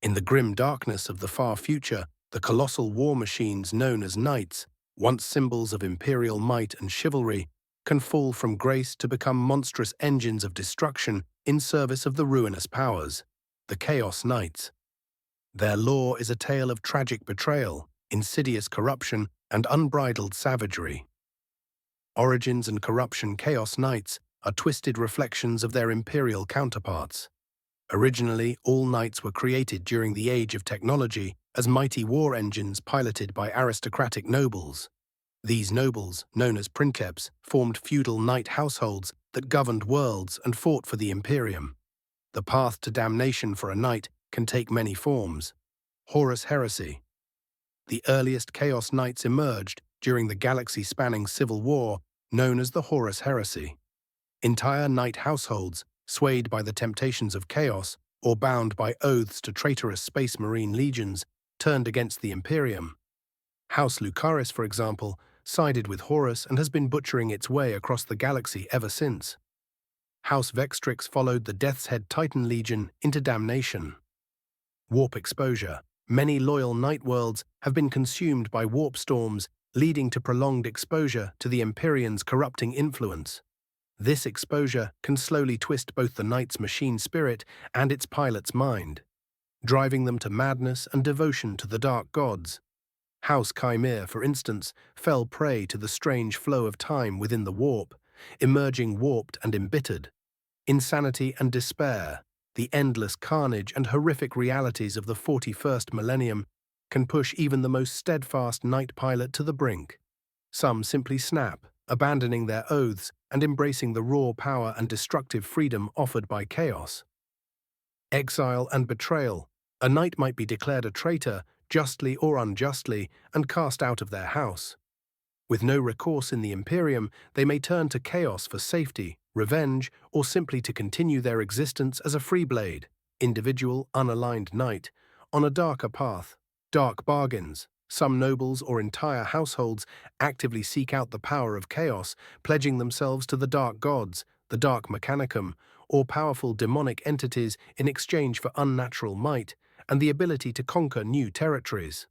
In the grim darkness of the far future, the colossal war machines known as knights, once symbols of imperial might and chivalry, can fall from grace to become monstrous engines of destruction in service of the ruinous powers, the Chaos Knights. Their lore is a tale of tragic betrayal, insidious corruption, and unbridled savagery. Origins and corruption Chaos Knights are twisted reflections of their imperial counterparts. Originally, all knights were created during the Age of Technology as mighty war engines piloted by aristocratic nobles. These nobles, known as princeps, formed feudal knight households that governed worlds and fought for the Imperium. The path to damnation for a knight can take many forms. Horus Heresy. The earliest Chaos Knights emerged during the galaxy-spanning civil war known as the Horus Heresy. Entire knight households, swayed by the temptations of chaos or bound by oaths to traitorous space marine legions, turned against the Imperium. House Lucaris, for example, sided with Horus and has been butchering its way across the galaxy ever since. House Vextrix followed the Death's Head Titan Legion into damnation. Warp exposure. Many loyal night worlds have been consumed by warp storms, leading to prolonged exposure to the Empyrean's corrupting influence. This exposure can slowly twist both the knight's machine spirit and its pilot's mind, driving them to madness and devotion to the dark gods. House Khymere, for instance, fell prey to the strange flow of time within the warp, emerging warped and embittered. Insanity and despair, the endless carnage and horrific realities of the 41st millennium, can push even the most steadfast knight pilot to the brink. Some simply snap, abandoning their oaths and embracing the raw power and destructive freedom offered by chaos. Exile and betrayal. A knight might be declared a traitor, justly or unjustly, and cast out of their house. With no recourse in the Imperium, they may turn to chaos for safety, revenge, or simply to continue their existence as a freeblade, individual, unaligned knight, on a darker path. Dark bargains. Some nobles or entire households actively seek out the power of chaos, pledging themselves to the dark gods, the Dark Mechanicum, or powerful demonic entities in exchange for unnatural might and the ability to conquer new territories.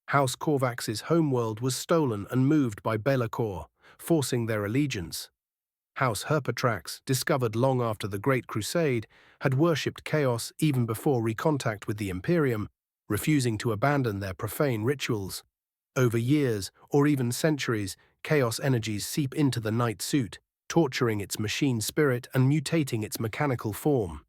House Korvax's homeworld was stolen and moved by Be'lakor, forcing their allegiance. House Herpetrax, discovered long after the Great Crusade, had worshipped chaos even before recontact with the Imperium, refusing to abandon their profane rituals. Over years, or even centuries, chaos energies seep into the knight suit, torturing its machine spirit and mutating its mechanical form.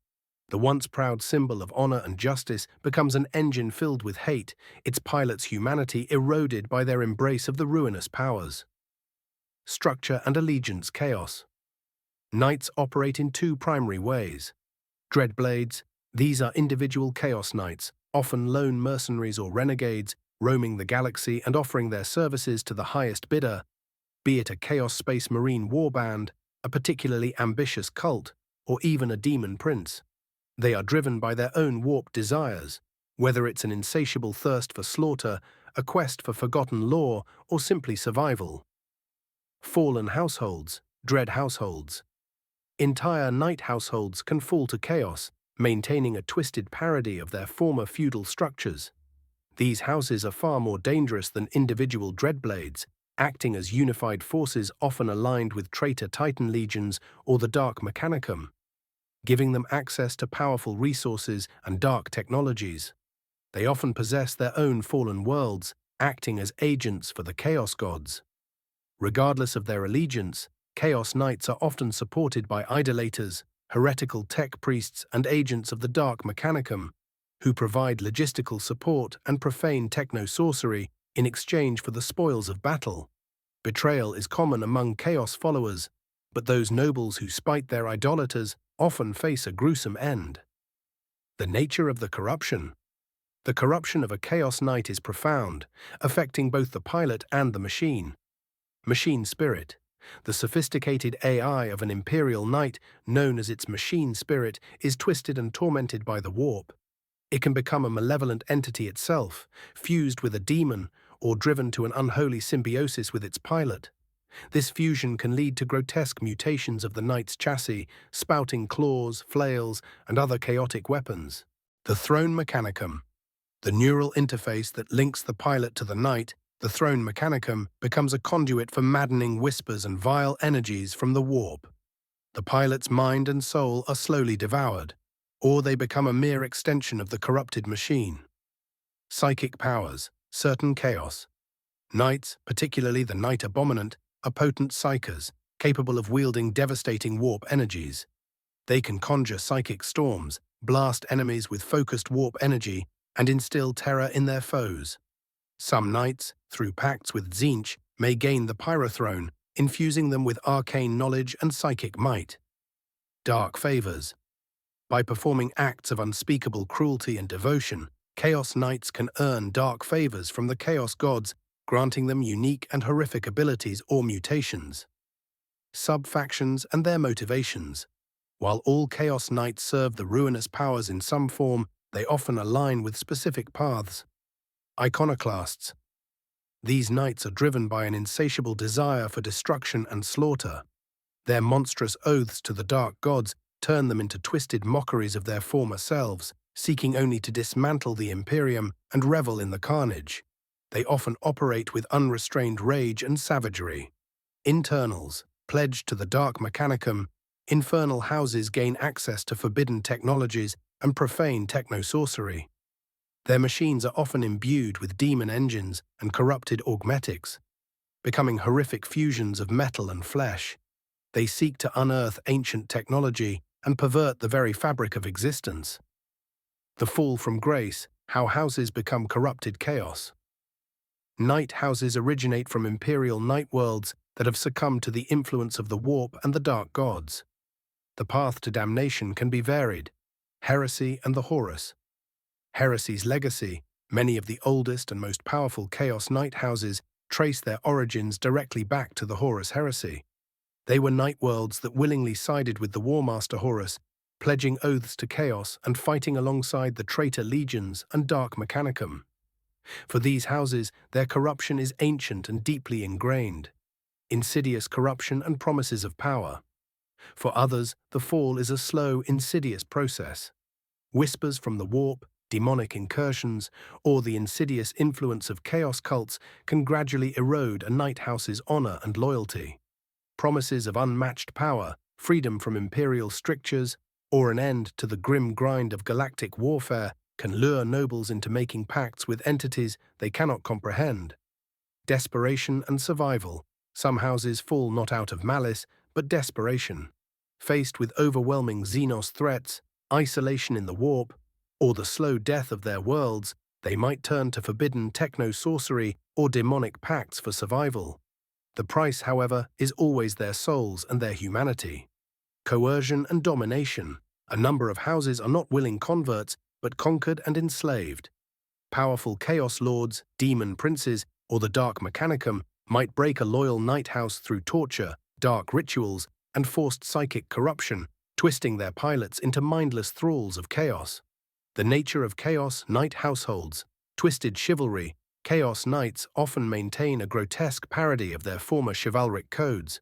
The once proud symbol of honor and justice becomes an engine filled with hate, its pilot's humanity eroded by their embrace of the ruinous powers. Structure and allegiance chaos. Knights operate in two primary ways. Dreadblades. These are individual chaos knights, often lone mercenaries or renegades, roaming the galaxy and offering their services to the highest bidder, be it a Chaos Space Marine warband, a particularly ambitious cult, or even a demon prince. They are driven by their own warped desires, whether it's an insatiable thirst for slaughter, a quest for forgotten lore, or simply survival. Fallen households, dread households. Entire knight households can fall to chaos, maintaining a twisted parody of their former feudal structures. These houses are far more dangerous than individual dreadblades, acting as unified forces often aligned with traitor Titan legions or the Dark Mechanicum, giving them access to powerful resources and dark technologies. They often possess their own fallen worlds, acting as agents for the Chaos Gods. Regardless of their allegiance, Chaos Knights are often supported by idolaters, heretical tech priests and agents of the Dark Mechanicum, who provide logistical support and profane techno-sorcery in exchange for the spoils of battle. Betrayal is common among Chaos followers, but those nobles who spite their idolaters often face a gruesome end. The nature of the corruption. The corruption of a Chaos Knight is profound, affecting both the pilot and the machine. Machine spirit. The sophisticated AI of an Imperial Knight, known as its machine spirit, is twisted and tormented by the warp. It can become a malevolent entity itself, fused with a demon, or driven to an unholy symbiosis with its pilot. This fusion can lead to grotesque mutations of the Knight's chassis, spouting claws, flails, and other chaotic weapons. The Throne Mechanicum. The neural interface that links the pilot to the knight, the Throne Mechanicum, becomes a conduit for maddening whispers and vile energies from the warp. The pilot's mind and soul are slowly devoured, or they become a mere extension of the corrupted machine. Psychic powers, certain chaos. Knights, particularly the Knight Abominant, are potent psychers, capable of wielding devastating warp energies. They can conjure psychic storms, blast enemies with focused warp energy, and instill terror in their foes. Some knights, through pacts with Tzeentch, may gain the Pyrothrone, infusing them with arcane knowledge and psychic might. Dark favors. By performing acts of unspeakable cruelty and devotion, Chaos Knights can earn dark favors from the Chaos Gods, granting them unique and horrific abilities or mutations. Sub-factions and their motivations. While all Chaos Knights serve the ruinous powers in some form, they often align with specific paths. Iconoclasts. These knights are driven by an insatiable desire for destruction and slaughter. Their monstrous oaths to the dark gods turn them into twisted mockeries of their former selves, seeking only to dismantle the Imperium and revel in the carnage. They often operate with unrestrained rage and savagery. Internals. Pledged to the Dark Mechanicum, infernal houses gain access to forbidden technologies and profane techno-sorcery. Their machines are often imbued with demon engines and corrupted augmetics, becoming horrific fusions of metal and flesh. They seek to unearth ancient technology and pervert the very fabric of existence. The fall from grace, how houses become corrupted chaos. Night houses originate from imperial night worlds that have succumbed to the influence of the warp and the dark gods. The path to damnation can be varied. Heresy and the Horus. Heresy's legacy, many of the oldest and most powerful Chaos Knight houses trace their origins directly back to the Horus Heresy. They were night worlds that willingly sided with the Warmaster Horus, pledging oaths to chaos and fighting alongside the traitor legions and Dark Mechanicum. For these houses, their corruption is ancient and deeply ingrained. Insidious corruption and promises of power. For others, the fall is a slow, insidious process. Whispers from the warp, demonic incursions, or the insidious influence of chaos cults can gradually erode a night house's honor and loyalty. Promises of unmatched power, freedom from imperial strictures, or an end to the grim grind of galactic warfare can lure nobles into making pacts with entities they cannot comprehend. Desperation and survival. Some houses fall not out of malice, but desperation. Faced with overwhelming Xenos threats, isolation in the warp, or the slow death of their worlds, they might turn to forbidden techno-sorcery or demonic pacts for survival. The price, however, is always their souls and their humanity. Coercion and domination. A number of houses are not willing converts, but conquered and enslaved. Powerful chaos lords, demon princes, or the Dark Mechanicum might break a loyal night house through torture, dark rituals, and forced psychic corruption, twisting their pilots into mindless thralls of chaos. The nature of chaos night households. Twisted chivalry. Chaos knights often maintain a grotesque parody of their former chivalric codes.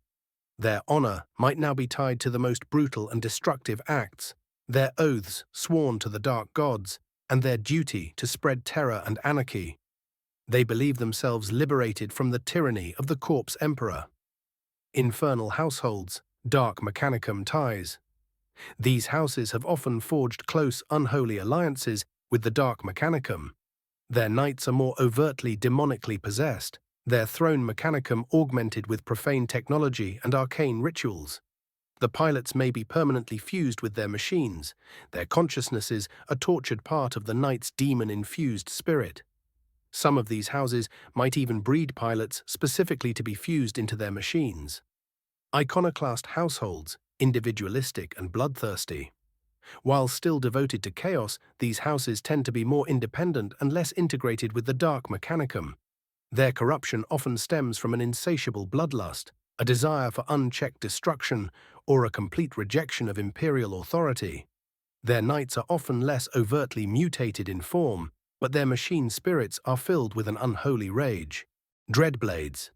Their honor might now be tied to the most brutal and destructive acts, their oaths sworn to the dark gods, and their duty to spread terror and anarchy. They believe themselves liberated from the tyranny of the corpse emperor. Infernal households, Dark Mechanicum ties. These houses have often forged close, unholy alliances with the Dark Mechanicum. Their knights are more overtly demonically possessed, their Throne Mechanicum augmented with profane technology and arcane rituals. The pilots may be permanently fused with their machines, their consciousnesses a tortured part of the knight's demon-infused spirit. Some of these houses might even breed pilots specifically to be fused into their machines. Iconoclast households, individualistic and bloodthirsty. While still devoted to chaos, these houses tend to be more independent and less integrated with the Dark Mechanicum. Their corruption often stems from an insatiable bloodlust, a desire for unchecked destruction, or a complete rejection of imperial authority. Their knights are often less overtly mutated in form, but their machine spirits are filled with an unholy rage. Dreadblades.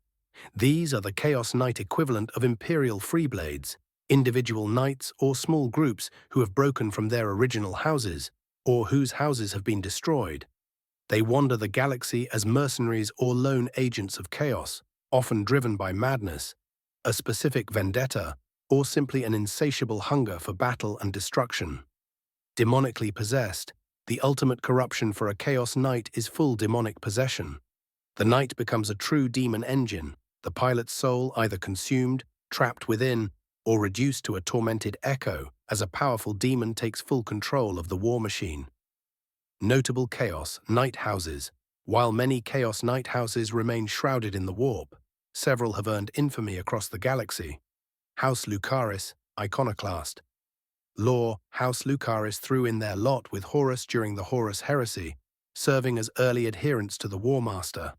These are the Chaos Knight equivalent of imperial freeblades, individual knights or small groups who have broken from their original houses, or whose houses have been destroyed. They wander the galaxy as mercenaries or lone agents of chaos, often driven by madness, a specific vendetta, or simply an insatiable hunger for battle and destruction. Demonically possessed, the ultimate corruption for a Chaos Knight is full demonic possession. The Knight becomes a true demon engine, the pilot's soul either consumed, trapped within, or reduced to a tormented echo as a powerful demon takes full control of the war machine. Notable Chaos Knight houses. While many Chaos Knight houses remain shrouded in the warp, several have earned infamy across the galaxy. House Lucaris, Iconoclast. Lore: House Lucaris threw in their lot with Horus during the Horus Heresy, serving as early adherents to the War Master.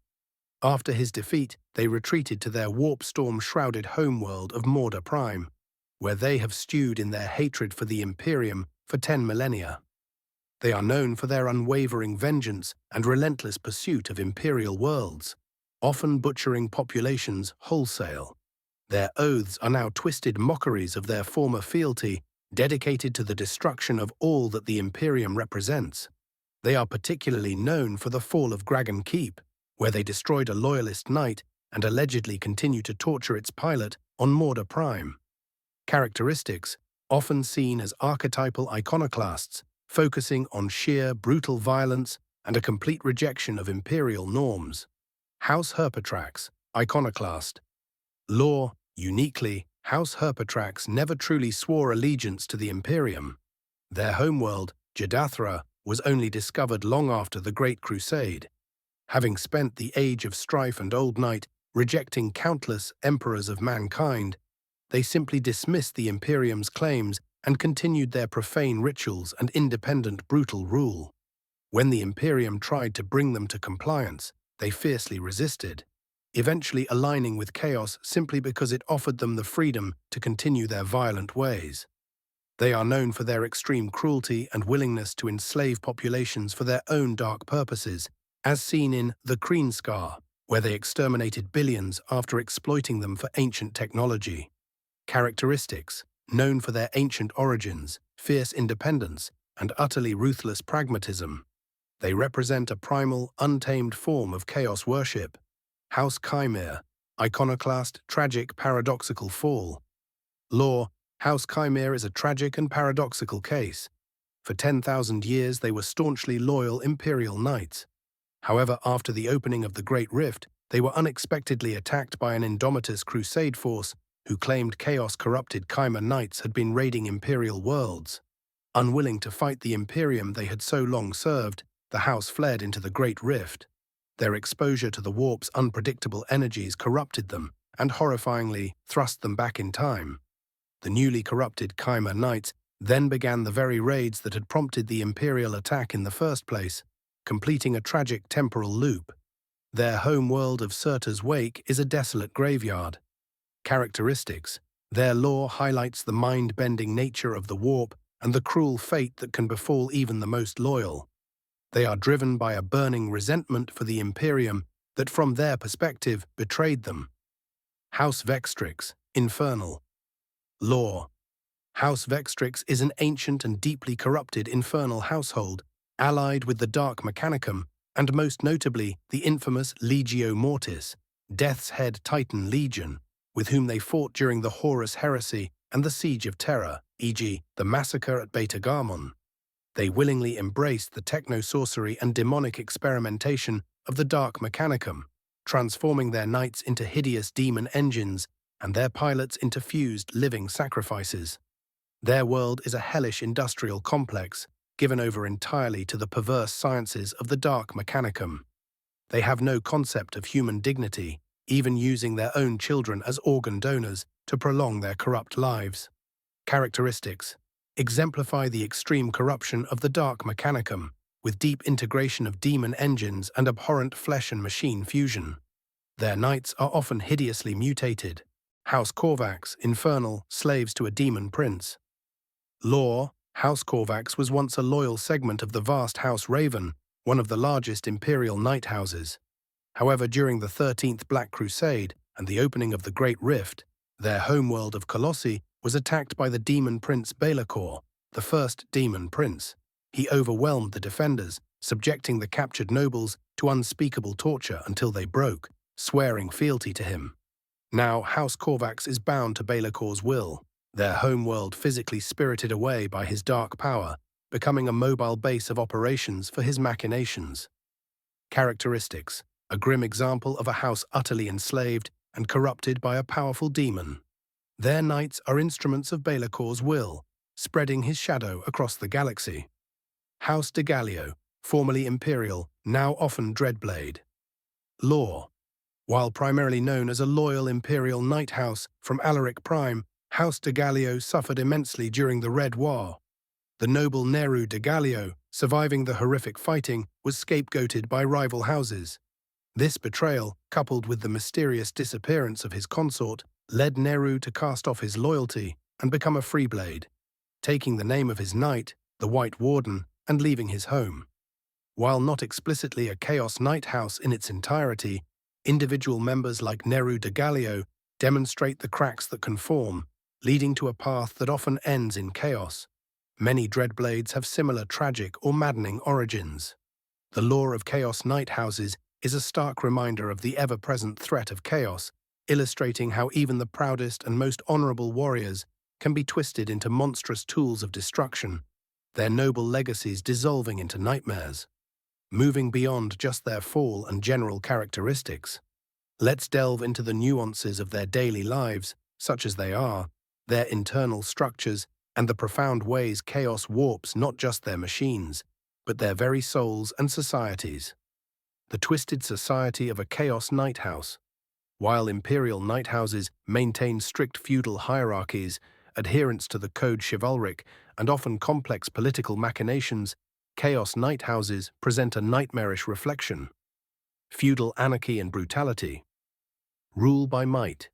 After his defeat, they retreated to their warp storm-shrouded homeworld of Morda Prime, where they have stewed in their hatred for the Imperium for 10 millennia. They are known for their unwavering vengeance and relentless pursuit of Imperial worlds, often butchering populations wholesale. Their oaths are now twisted mockeries of their former fealty, dedicated to the destruction of all that the Imperium represents. They are particularly known for the fall of Gragan Keep, where they destroyed a loyalist knight and allegedly continue to torture its pilot on Morda Prime. Characteristics: often seen as archetypal iconoclasts, focusing on sheer, brutal violence and a complete rejection of imperial norms. House Herpetrax, Iconoclast. Lore: uniquely, House Herpetrax never truly swore allegiance to the Imperium. Their homeworld, Jadathra, was only discovered long after the Great Crusade. Having spent the Age of Strife and Old Night rejecting countless emperors of mankind, they simply dismissed the Imperium's claims and continued their profane rituals and independent brutal rule. When the Imperium tried to bring them to compliance, they fiercely resisted, eventually aligning with chaos simply because it offered them the freedom to continue their violent ways. They are known for their extreme cruelty and willingness to enslave populations for their own dark purposes, as seen in The Kreen-Scar, where they exterminated billions after exploiting them for ancient technology. Characteristics: known for their ancient origins, fierce independence, and utterly ruthless pragmatism. They represent a primal, untamed form of chaos worship. House Khymere, Iconoclast, tragic, paradoxical fall. Lore: House Khymere is a tragic and paradoxical case. For 10,000 years they were staunchly loyal Imperial Knights. However, after the opening of the Great Rift, they were unexpectedly attacked by an indomitous crusade force who claimed chaos-corrupted Khymere Knights had been raiding Imperial worlds. Unwilling to fight the Imperium they had so long served, the house fled into the Great Rift. Their exposure to the warp's unpredictable energies corrupted them and, horrifyingly, thrust them back in time. The newly corrupted Khymere Knights then began the very raids that had prompted the Imperial attack in the first place, completing a tragic temporal loop. Their home world of Surta's Wake is a desolate graveyard. Characteristics: their lore highlights the mind-bending nature of the warp and the cruel fate that can befall even the most loyal. They are driven by a burning resentment for the Imperium that, from their perspective, betrayed them. House Vextrix, Infernal. Lore: House Vextrix is an ancient and deeply corrupted infernal household, allied with the Dark Mechanicum, and most notably the infamous Legio Mortis, Death's Head Titan Legion, with whom they fought during the Horus Heresy and the Siege of Terra, e.g., the massacre at Beta Garmon. They willingly embraced the techno-sorcery and demonic experimentation of the Dark Mechanicum, transforming their knights into hideous demon engines and their pilots into fused living sacrifices. Their world is a hellish industrial complex, given over entirely to the perverse sciences of the Dark Mechanicum. They have no concept of human dignity, even using their own children as organ donors to prolong their corrupt lives. Characteristics: exemplify the extreme corruption of the Dark Mechanicum, with deep integration of demon engines and abhorrent flesh and machine fusion. Their knights are often hideously mutated. House Korvax, Infernal, slaves to a demon prince. Lore: House Korvax was once a loyal segment of the vast House Raven, one of the largest Imperial Knight houses. However, during the 13th Black Crusade and the opening of the Great Rift, their homeworld of Colossi was attacked by the demon prince Belacor, the first demon prince. He overwhelmed the defenders, subjecting the captured nobles to unspeakable torture until they broke, swearing fealty to him. Now, House Korvax is bound to Be'lakor's will, their homeworld physically spirited away by his dark power, becoming a mobile base of operations for his machinations. Characteristics: a grim example of a house utterly enslaved and corrupted by a powerful demon. Their knights are instruments of Be'lakor's will, spreading his shadow across the galaxy. House de Gallio, formerly Imperial, now often Dreadblade. Lore: while primarily known as a loyal Imperial Knight House from Alaric Prime, House de Gallio suffered immensely during the Red War. The noble Neru de Gallio, surviving the horrific fighting, was scapegoated by rival houses. This betrayal, coupled with the mysterious disappearance of his consort, led Neru to cast off his loyalty and become a freeblade, taking the name of his knight, the White Warden, and leaving his home. While not explicitly a Chaos Knight house in its entirety, individual members like Neru de Gallio demonstrate the cracks that can form, leading to a path that often ends in chaos. Many Dreadblades have similar tragic or maddening origins. The lore of Chaos Knight houses is a stark reminder of the ever-present threat of chaos, illustrating how even the proudest and most honorable warriors can be twisted into monstrous tools of destruction, their noble legacies dissolving into nightmares. Moving beyond just their fall and general characteristics, let's delve into the nuances of their daily lives, such as they are, their internal structures, and the profound ways chaos warps not just their machines, but their very souls and societies. The twisted society of a Chaos Knight House. While Imperial Knight Houses maintain strict feudal hierarchies, adherence to the Code Chivalric, and often complex political machinations, Chaos Knight Houses present a nightmarish reflection. Feudal anarchy and brutality. Rule by might.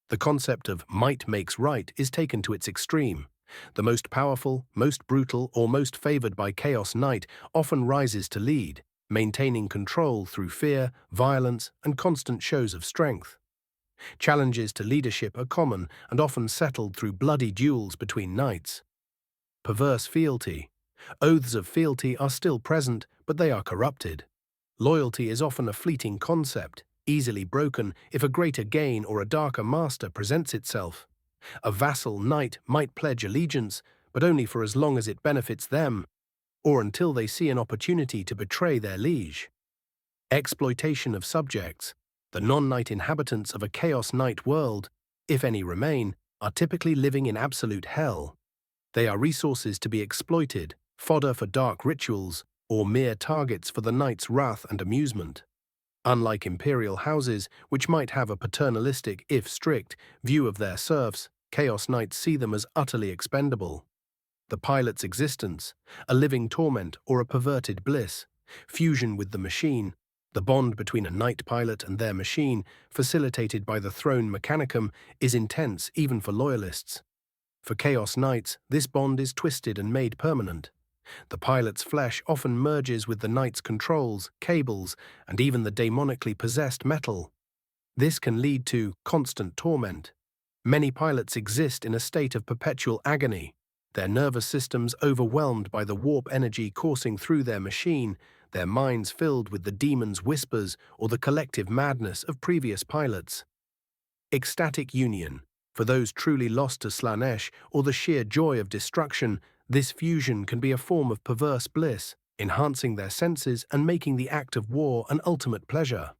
The concept of might makes right is taken to its extreme. The most powerful, most brutal, or most favored by Chaos Knight often rises to lead, maintaining control through fear, violence, and constant shows of strength. Challenges to leadership are common and often settled through bloody duels between knights. Perverse fealty. Oaths of fealty are still present, but they are corrupted. Loyalty is often a fleeting concept, easily broken if a greater gain or a darker master presents itself. A vassal knight might pledge allegiance, but only for as long as it benefits them, or until they see an opportunity to betray their liege. Exploitation of subjects. The non-knight inhabitants of a Chaos Knight world, if any remain, are typically living in absolute hell. They are resources to be exploited, fodder for dark rituals, or mere targets for the knight's wrath and amusement. Unlike imperial houses, which might have a paternalistic, if strict, view of their serfs, Chaos Knights see them as utterly expendable. The pilot's existence, a living torment or a perverted bliss, fusion with the machine, the bond between a knight pilot and their machine, facilitated by the Dark Mechanicum, is intense even for loyalists. For Chaos Knights, this bond is twisted and made permanent. The pilot's flesh often merges with the knight's controls, cables, and even the demonically possessed metal. This can lead to constant torment. Many pilots exist in a state of perpetual agony, their nervous systems overwhelmed by the warp energy coursing through their machine, their minds filled with the demon's whispers or the collective madness of previous pilots. Ecstatic union. For those truly lost to Slaanesh or the sheer joy of destruction, this fusion can be a form of perverse bliss, enhancing their senses and making the act of war an ultimate pleasure.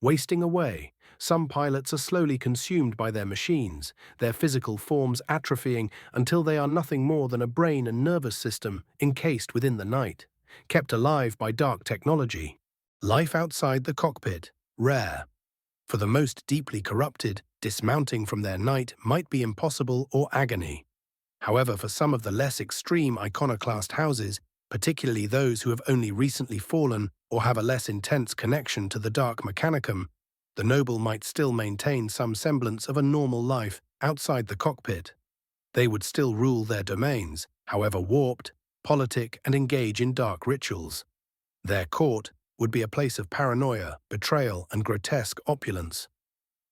Wasting away. Some pilots are slowly consumed by their machines, their physical forms atrophying until they are nothing more than a brain and nervous system encased within the night, kept alive by dark technology. Life outside the cockpit. Rare. For the most deeply corrupted, dismounting from their knight might be impossible or agony. However, for some of the less extreme iconoclast houses, particularly those who have only recently fallen or have a less intense connection to the Dark Mechanicum, the noble might still maintain some semblance of a normal life outside the cockpit. They would still rule their domains, however warped, politic, and engage in dark rituals. Their court would be a place of paranoia, betrayal, and grotesque opulence.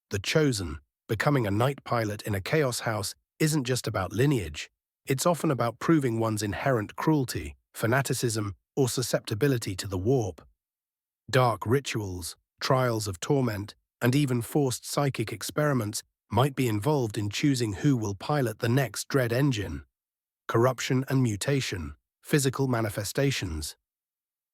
The chosen, becoming a knight pilot in a chaos house, isn't just about lineage. It's often about proving one's inherent cruelty, fanaticism, or susceptibility to the warp. Dark rituals, trials of torment, and even forced psychic experiments might be involved in choosing who will pilot the next dread engine. Corruption and mutation, physical manifestations.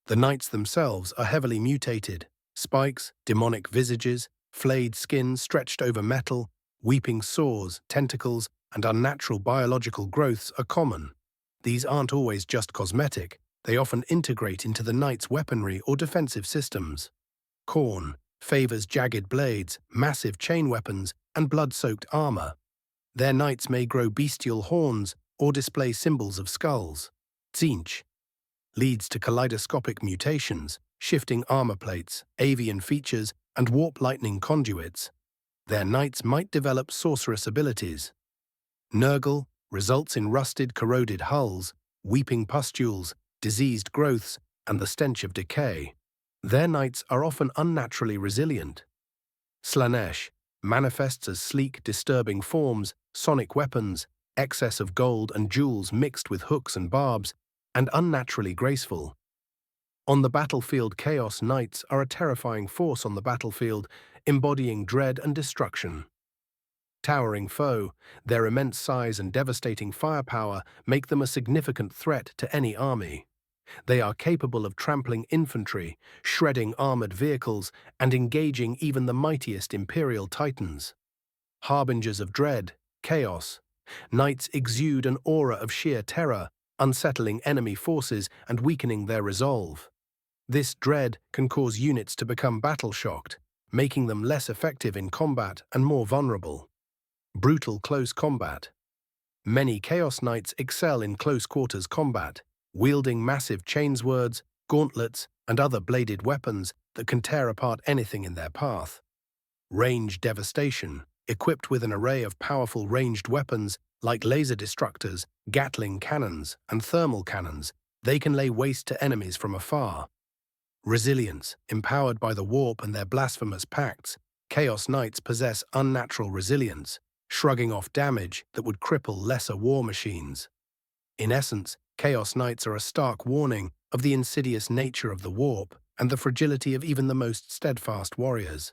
The knights themselves are heavily mutated. Spikes, demonic visages, flayed skin stretched over metal, weeping sores, tentacles, and unnatural biological growths are common. These aren't always just cosmetic, they often integrate into the knight's weaponry or defensive systems. Khorne favors jagged blades, massive chain weapons, and blood-soaked armor. Their knights may grow bestial horns or display symbols of skulls. Tzeentch leads to kaleidoscopic mutations, shifting armor plates, avian features, and warp lightning conduits. Their knights might develop sorceress abilities. Nurgle results in rusted, corroded hulls, weeping pustules, diseased growths, and the stench of decay. Their knights are often unnaturally resilient. Slaanesh manifests as sleek, disturbing forms, sonic weapons, excess of gold and jewels mixed with hooks and barbs, and unnaturally graceful. On the battlefield, Chaos Knights are a terrifying force on the battlefield, embodying dread and destruction. Towering foe, their immense size and devastating firepower make them a significant threat to any army. They are capable of trampling infantry, shredding armored vehicles, and engaging even the mightiest Imperial Titans. Harbingers of dread, chaos, knights exude an aura of sheer terror, unsettling enemy forces and weakening their resolve. This dread can cause units to become battle-shocked, making them less effective in combat and more vulnerable. Brutal close combat. Many Chaos Knights excel in close-quarters combat, wielding massive chainswords, gauntlets, and other bladed weapons that can tear apart anything in their path. Range devastation. Equipped with an array of powerful ranged weapons like laser destructors, Gatling cannons, and thermal cannons, they can lay waste to enemies from afar. Resilience. Empowered by the warp and their blasphemous pacts, Chaos Knights possess unnatural resilience, shrugging off damage that would cripple lesser war machines. In essence, Chaos Knights are a stark warning of the insidious nature of the warp and the fragility of even the most steadfast warriors.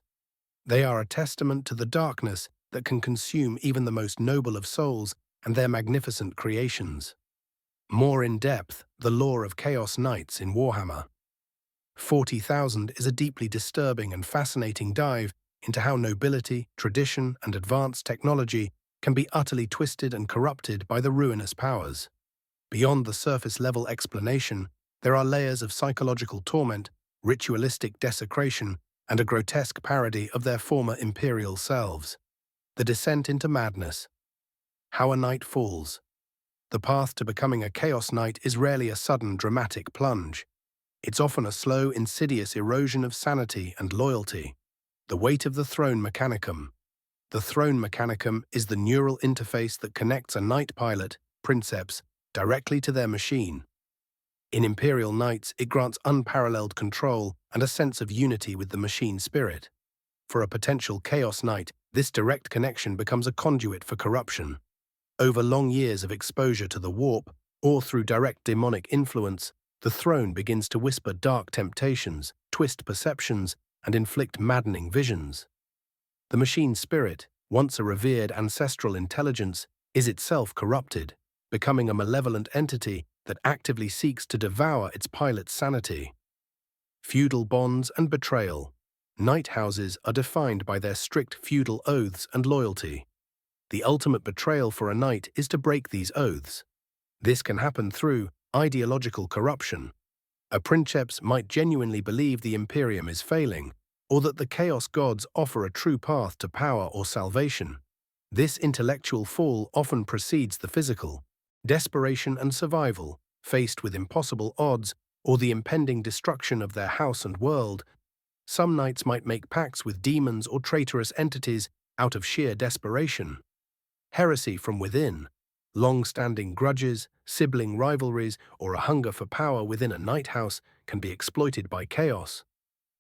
They are a testament to the darkness that can consume even the most noble of souls and their magnificent creations. More in depth, the lore of Chaos Knights in Warhammer. 40,000 is a deeply disturbing and fascinating dive into how nobility, tradition, and advanced technology can be utterly twisted and corrupted by the ruinous powers. Beyond the surface-level explanation, there are layers of psychological torment, ritualistic desecration, and a grotesque parody of their former imperial selves. The descent into madness. How a knight falls. The path to becoming a Chaos Knight is rarely a sudden, dramatic plunge. It's often a slow, insidious erosion of sanity and loyalty. The weight of the Throne Mechanicum. The Throne Mechanicum is the neural interface that connects a knight pilot, princeps, directly to their machine. In Imperial Knights, it grants unparalleled control and a sense of unity with the machine spirit. For a potential Chaos Knight, this direct connection becomes a conduit for corruption. Over long years of exposure to the warp, or through direct demonic influence, the throne begins to whisper dark temptations, twist perceptions, and inflict maddening visions. The machine spirit, once a revered ancestral intelligence, is itself corrupted, becoming a malevolent entity that actively seeks to devour its pilot's sanity. Feudal bonds and betrayal. Knight houses are defined by their strict feudal oaths and loyalty. The ultimate betrayal for a knight is to break these oaths. This can happen through ideological corruption. A princeps might genuinely believe the Imperium is failing, or that the Chaos Gods offer a true path to power or salvation. This intellectual fall often precedes the physical. Desperation and survival, faced with impossible odds or the impending destruction of their house and world, some knights might make pacts with demons or traitorous entities out of sheer desperation. Heresy from within. Long-standing grudges, sibling rivalries, or a hunger for power within a knight house can be exploited by chaos.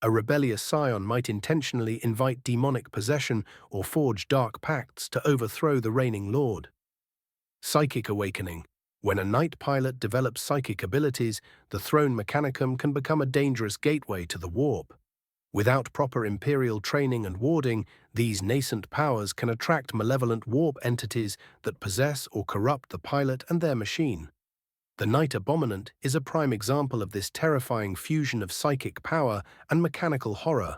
A rebellious scion might intentionally invite demonic possession or forge dark pacts to overthrow the reigning lord. Psychic awakening. When a knight pilot develops psychic abilities, the Throne Mechanicum can become a dangerous gateway to the warp. Without proper Imperial training and warding, these nascent powers can attract malevolent warp entities that possess or corrupt the pilot and their machine. The Knight Abominant is a prime example of this terrifying fusion of psychic power and mechanical horror.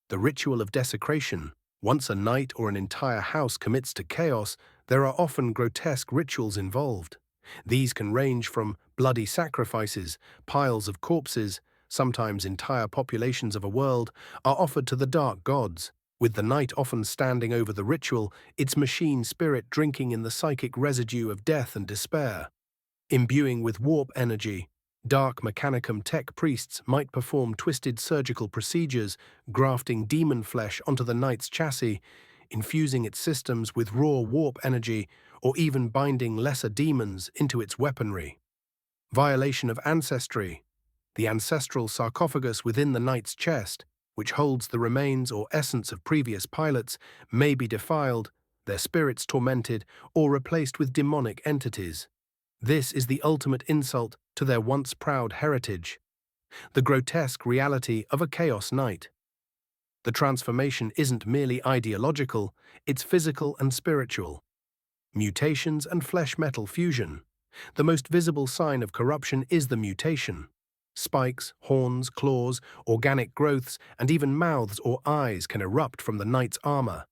The ritual of desecration. Once a knight or an entire house commits to chaos, there are often grotesque rituals involved. These can range from bloody sacrifices, piles of corpses, sometimes entire populations of a world, are offered to the dark gods, with the knight often standing over the ritual, its machine spirit drinking in the psychic residue of death and despair. Imbuing with warp energy, Dark Mechanicum tech priests might perform twisted surgical procedures, grafting demon flesh onto the knight's chassis, infusing its systems with raw warp energy, or even binding lesser demons into its weaponry. Violation of ancestry. The ancestral sarcophagus within the knight's chest, which holds the remains or essence of previous pilots, may be defiled, their spirits tormented, or replaced with demonic entities. This is the ultimate insult to their once proud heritage. The grotesque reality of a Chaos Knight. The transformation isn't merely ideological, it's physical and spiritual. Mutations and flesh-metal fusion. The most visible sign of corruption is the mutation. Spikes, horns, claws, organic growths, and even mouths or eyes can erupt from the knight's armor.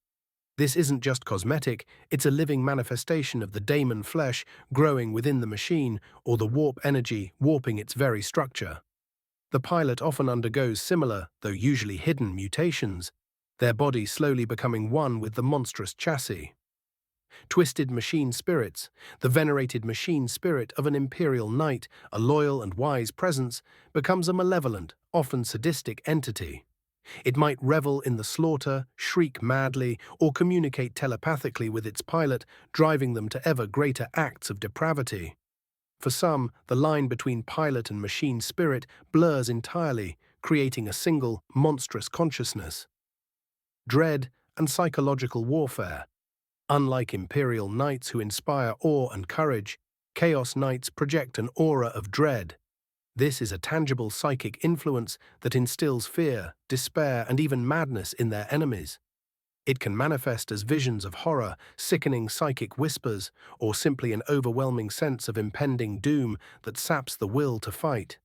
This isn't just cosmetic, it's a living manifestation of the daemon flesh growing within the machine or the warp energy warping its very structure. The pilot often undergoes similar, though usually hidden, mutations, their body slowly becoming one with the monstrous chassis. Twisted machine spirits. The venerated machine spirit of an imperial knight, a loyal and wise presence, becomes a malevolent, often sadistic entity. It might revel in the slaughter, shriek madly, or communicate telepathically with its pilot, driving them to ever greater acts of depravity. For some, the line between pilot and machine spirit blurs entirely, creating a single, monstrous consciousness. Dread and psychological warfare. Unlike Imperial Knights who inspire awe and courage, Chaos Knights project an aura of dread. This is a tangible psychic influence that instills fear, despair, and even madness in their enemies. It can manifest as visions of horror, sickening psychic whispers, or simply an overwhelming sense of impending doom that saps the will to fight.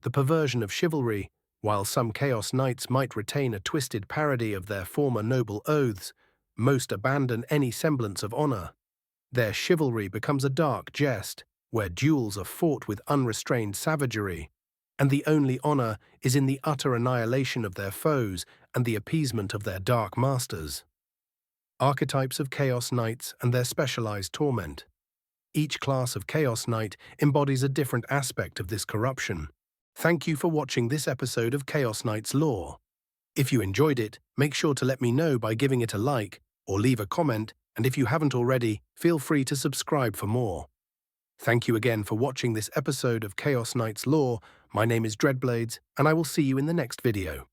The perversion of chivalry. While some Chaos Knights might retain a twisted parody of their former noble oaths, most abandon any semblance of honor. Their chivalry becomes a dark jest, where duels are fought with unrestrained savagery, and the only honor is in the utter annihilation of their foes and the appeasement of their dark masters. Archetypes of Chaos Knights and their specialized torment. Each class of Chaos Knight embodies a different aspect of this corruption. Thank you for watching this episode of Chaos Knights Lore. If you enjoyed it, make sure to let me know by giving it a like or leave a comment, and if you haven't already, feel free to subscribe for more. Thank you again for watching this episode of Chaos Knights Lore. My name is Dreadblades, and I will see you in the next video.